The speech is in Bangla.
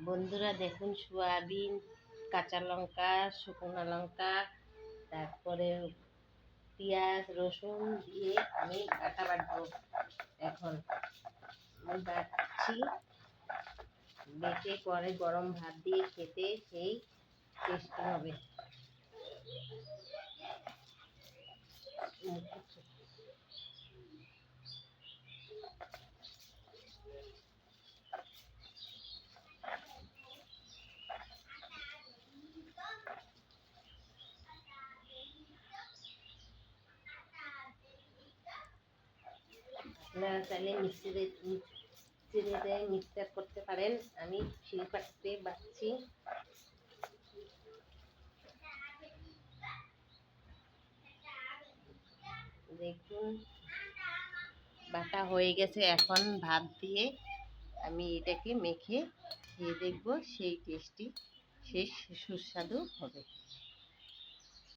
বন্ধুরা দেখুন, সোয়াবিন, কাঁচা লঙ্কা, শুকনো লঙ্কা, তারপরে পেঁয়াজ রসুন দিয়ে আমি বাটা বাটবো। এখন আমি বাটছি, বেটে পরে গরম ভাত দিয়ে খেতে সেই টেস্টি হবে। আপনারা চাইলে মিক্সিতে মিক্সচার করতে পারেন। আমি শিলপাটাতে বাটছি। দেখুন বাটা হয়ে গেছে। এখন ভাত দিয়ে আমি এটাকে মেখে খেয়ে দেখবো, সেই টেস্টি, সেই সুস্বাদু হবে।